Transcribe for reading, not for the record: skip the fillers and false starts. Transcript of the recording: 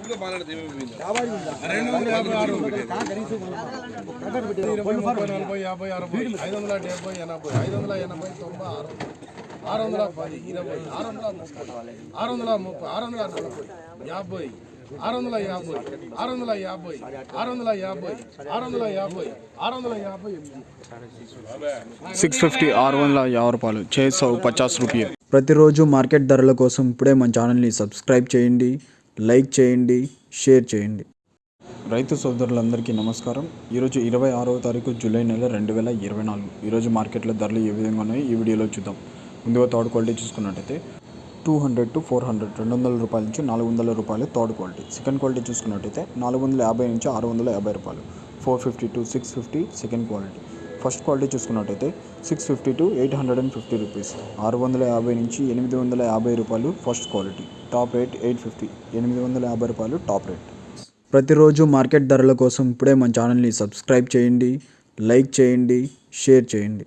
₹650 ప్రతిరోజు మార్కెట్ ధరల కోసం ఇప్పుడే మన ఛానల్ని సబ్స్క్రైబ్ చేయండి, లైక్ చేయండి, షేర్ చేయండి. రైతు సోదరులందరికీ నమస్కారం. ఈరోజు 26వ తారీఖు జూలై నెల 2024. ఈరోజు మార్కెట్లో ధరలు ఏ విధంగా ఉన్నాయో ఈ వీడియోలో చూద్దాం. ముందుగా థర్డ్ క్వాలిటీ చూసుకున్నట్టయితే 200 to 400 ₹200 నుంచి ₹400 థర్డ్ క్వాలిటీ. సెకండ్ క్వాలిటీ చూసుకున్నట్టయితే 450 నుంచి ₹650, 450 to 650 second quality. First quality చూసుకున్నట్టయితే 650 to 850 రూపీస్, 650 నుంచి ₹850 first quality. Top rate 850, ₹850 top rate. ప్రతిరోజు మార్కెట్ ధరల కోసం ఇప్పుడే మన ఛానల్ని సబ్స్క్రైబ్ చేయండి, లైక్ చేయండి, షేర్ చేయండి.